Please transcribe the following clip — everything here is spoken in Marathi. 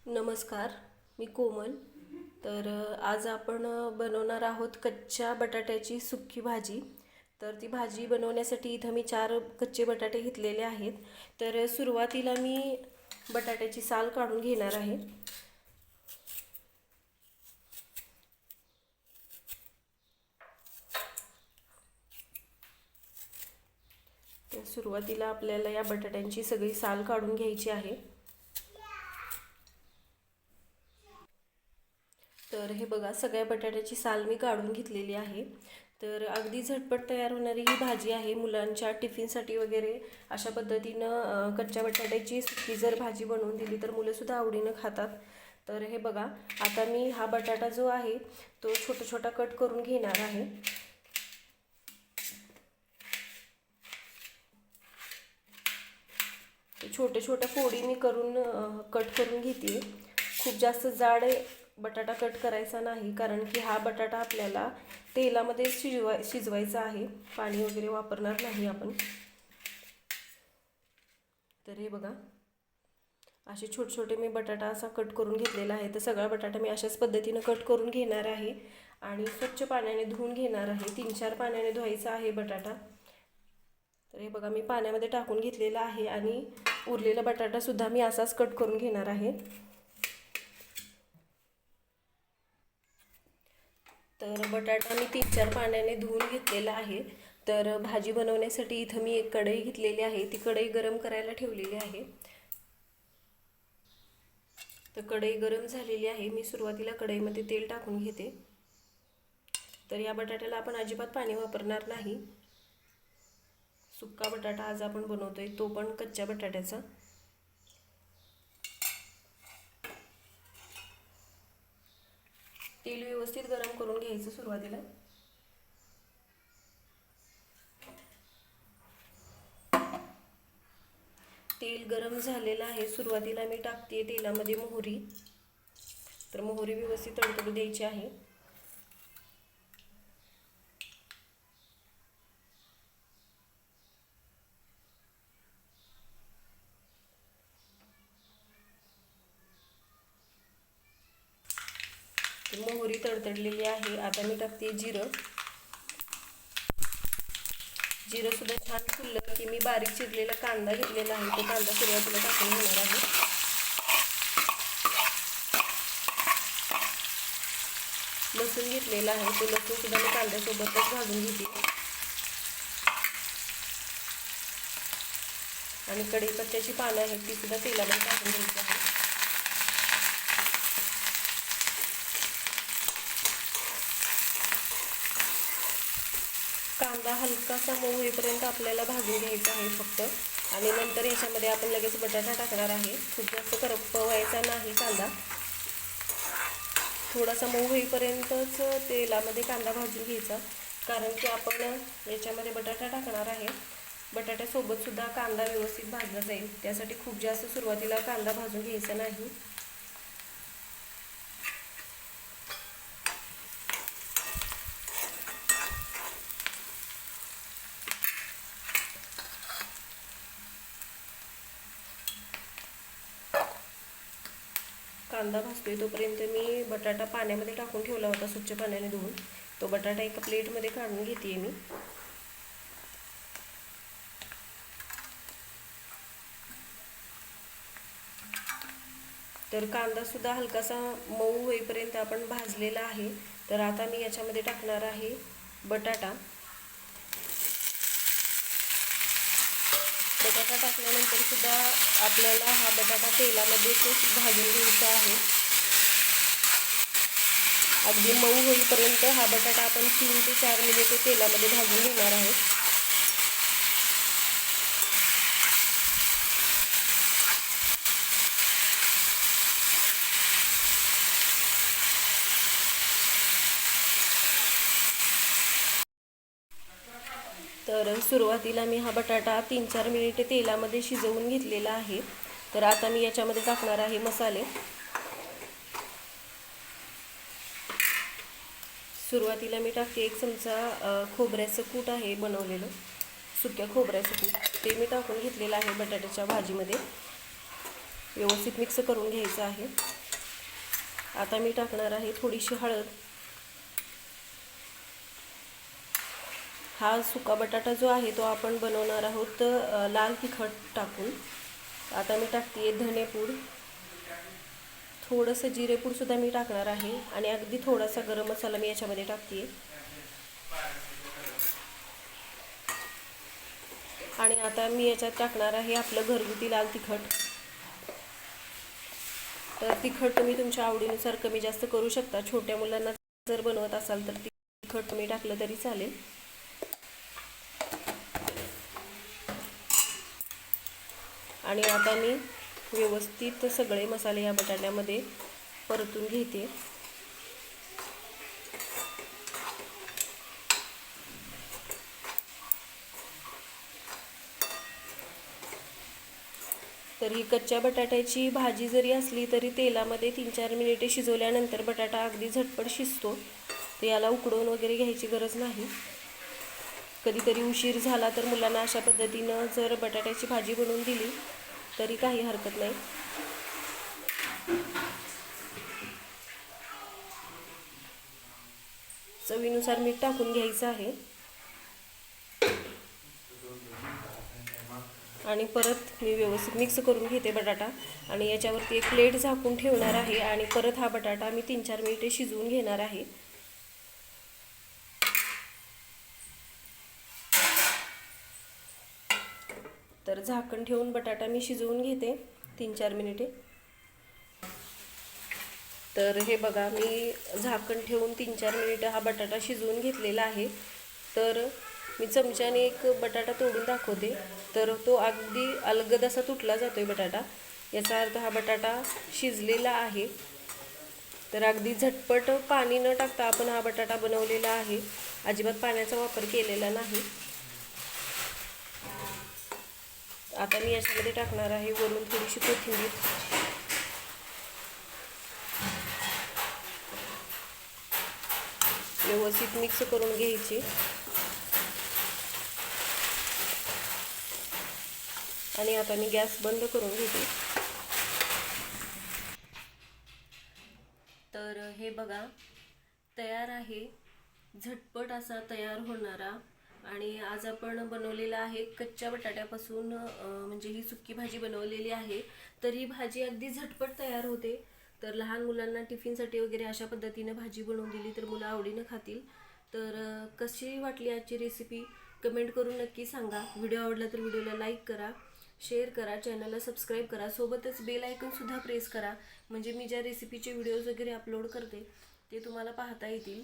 नमस्कार, मी कोमल. आज आपण बनवणार आहोत कच्च्या बटाट्याची सुक्की भाजी. ती भाजी बनवण्यासाठी इथं मी 4 कच्चे बटाटे घेतलेले आहेत. सुरुवातीला मी बटाट्याची साल काढून घेणार आहे. सुरुवातीला आपल्याला या बटाट्यांची सगळी साल काढून घ्यायची आहे. हे बघा, सगळ्या बटाट्याची साल मी काढून घेतलेली आहे. अगदी झटपट तयार होणारी ही भाजी आहे. मुलांच्या टिफिनसाठी वगैरे अशा पद्धतीनं कच्च्या बटाट्याची सुक्की जर भाजी बनवून दिली तर मुलंसुद्धा आवडीनं खातात. हे बघा, आता मी हा बटाटा जो आहे तो छोटा छोटा कट करून घेणार आहे. छोटे छोटे फोडी मी कट करून घेते. खूप जास्त जाड बटाटा कट करायचा नाही, कारण की हा बटाटा आपल्याला तेलामध्ये शिजवायचा आहे. पाणी वगैरे वापरणार नाही आपण. हे बघा, असे छोटे छोटे मी बटाटा असा कट करून घेतलेला आहे. सगळा बटाटा मी अशाच पद्धतीनं कट करून घेणार आहे आणि स्वच्छ पाण्याने धुवून घेणार आहे. 3-4 पाण्याने धुवायचा आहे बटाटा. हे बघा, मी पाण्यामध्ये टाकून घेतलेला आहे आणि उरलेला बटाटा सुद्धा मी असाच कट करून घेणार आहे. बटाटा मी 3-4 पाण्याने धुवून घेतलेला आहे. भाजी बनवण्यासाठी इथं मी एक कढई घेतलेली आहे. ती कढई गरम करायला ठेवलेली आहे. कढई गरम झालेली आहे. मी सुरुवातीला कढईमध्ये तेल टाकून घेते. या बटाट्याला आपण अजिबात पाणी वापरणार नाही. सुक्का बटाटा आज आपण बनवतोय, तो पण कच्च्या बटाट्याचा. तेल व्यवस्थित गरम करून घ्यायचं सुरुवातीला. तेल गरम झालेलं आहे. सुरुवातीला मी टाकते तेलामध्ये मोहरी. मोहरी व्यवस्थित तडतडू द्यायची आहे. मोहरी तडतडलेली आहे. आता मी टाकते जिरं. जिरं सुद्धा छान फुललं की मी बारीक चिरलेला कांदा घेतलेला आहे. तो कांदा सुरुवातीला टाकून घेणार आहे. लसूण घेतलेला आहे. तो लसूण सुद्धा मी कांद्यासोबतच भाजून घेते. आणि कढीपत्त्याची पानं आहेत ती सुद्धा तेलामध्ये टाकून घ्यायची आहे. कांदा हलकासा मऊ होईपर्यंत आपल्याला भाजून घ्यायचा आहे फक्त. आणि नंतर याच्यामध्ये आपण लगेच बटाटा टाकणार आहे. खूप जास्त करपवायचा नाही कांदा. थोडासा मऊ होईपर्यंतच तेलामध्ये कांदा भाजून घ्यायचा, कारण की आपण याच्यामध्ये बटाटा टाकणार आहे. बटाट्यासोबत सुद्धा कांदा व्यवस्थित भाजला जाईल, त्यासाठी खूप जास्त सुरुवातीला कांदा भाजून घ्यायचा नाही. कांदा भाजतोय तोपर्यंत मी बटाटा पाण्यामध्ये टाकून ठेवला होता, स्वच्छ पाण्याने धुवून. तो बटाटा एका प्लेटमध्ये काढून घेते मी. कांदा सुद्धा हलकासा मऊ होईपर्यंत आपण भाजलेला आहे. आता मी याच्यामध्ये टाकणार आहे बटाटा. बटाटा टाकल्यानंतर सुद्धा आपल्याला हा बटाटा तेलामध्ये भाजून घ्यायचा आहे. अगदी मऊ होईपर्यंत हा बटाटा आपण 3 ते 4 मिनिटे तेलामध्ये भाजून घेणार आहोत. सुरुवातीला मी हा बटाटा 3-4 मिनिटे तेलामध्ये शिजवून घेतलेला आहे. आता मी याच्यामध्ये टाकणार आहे मसाले. सुरुवातीला मी टाकते 1 चमचा खोबऱ्याचं कूट आहे बनवलेलं, सुक्या खोबऱ्याचं कूट. ते मी टाकून घेतलेलं आहे बटाट्याच्या भाजीमध्ये. व्यवस्थित मिक्स करून घ्यायचं आहे. आता मी टाकणार आहे थोडीशी हळद। हा सुका बटाटा जो आहे तो आपण बनवणार आहोत लाल तिखट टाकून। आता मी टाकते धनेपूड, थोडंसं जिरेपूडसुद्धा मी टाकणार आहे आणि अगदी थोडासा गरम मसाला मी याच्यामध्ये टाकते। आणि आता मी याच्यात टाकणार आहे आपलं घरगुती लाल तिखट। तर तिखट तुम्ही तुमच्या आवडीनुसार कमी जास्त करू शकता। छोट्या मुलांना जर बनवत असाल तर तिखट तुम्ही टाकलं तरी चालेल। आणि आता मी व्यवस्थित सगळे मसाले या बटाट्यामध्ये परतून घेते। तर ही कच्च्या बटाट्याची भाजी जरी असली तरी तेलामध्ये 3-4 मिनिटे शिजवल्यानंतर बटाटा अगदी झटपट शिजतो। तर याला उकडवून वगैरे घ्यायची गरज नाही। कधीतरी उशीर झाला तर मुलांना अशा पद्धतीनं जर बटाट्याची भाजी बनवून दिली तरी काही हरकत नाही। चवीनुसार मीठ टाकून घ्यायचं आहे आणि परत मी व्यवस्थित मिक्स करून घेते बटाटा आणि याच्यावरती एक प्लेट झाकून ठेवणार आहे आणि परत हा बटाटा मी 3-4 मिनिटे शिजवून घेणार आहे। तर झाकण ठेवून बटाटा मी शिजवून घेते 3-4 मिनिटे। तर हे बघा मी झाकण ठेवून 3-4 मिनिटं हा बटाटा शिजवून घेतलेला आहे। तर मी चमच्याने एक बटाटा तोडून दाखवते। तर तो अगदी अलगद असा तुटला जातोय बटाटा, याचा अर्थ हा बटाटा शिजलेला आहे। तर अगदी झटपट पाणी न टाकता आपण हा बटाटा बनवलेला आहे, अजिबात पाण्याचा वापर केलेला नाही। आता मी याच्यामध्ये टाकणार आहे वरून थोडीशी कोथिंबीर व्यवस्थित मिक्स करून घ्यायची आणि आता मी गॅस बंद करून घेते। तर हे बघा तयार आहे, झटपट असा तयार होणारा। आणि आज आपण बनवलेला आहे कच्च्या बटाट्यापासून, म्हणजे ही सुक्की भाजी बनवलेली आहे। तर ही भाजी अगदी झटपट तयार होते। तर लहान मुलांना टिफिनसाठी वगैरे अशा पद्धतीने भाजी बनवून दिली तर मुलं आवडीनं खातील। तर कशी वाटली आजची रेसिपी कमेंट करून नक्की सांगा। व्हिडिओ आवडला तर व्हिडिओला लाईक करा, शेअर करा, चॅनलला सबस्क्राईब करा, सोबतच बेल आयकॉनसुद्धा प्रेस करा, म्हणजे मी ज्या रेसिपीचे व्हिडिओज वगैरे अपलोड करते ते तुम्हाला पाहता येतील।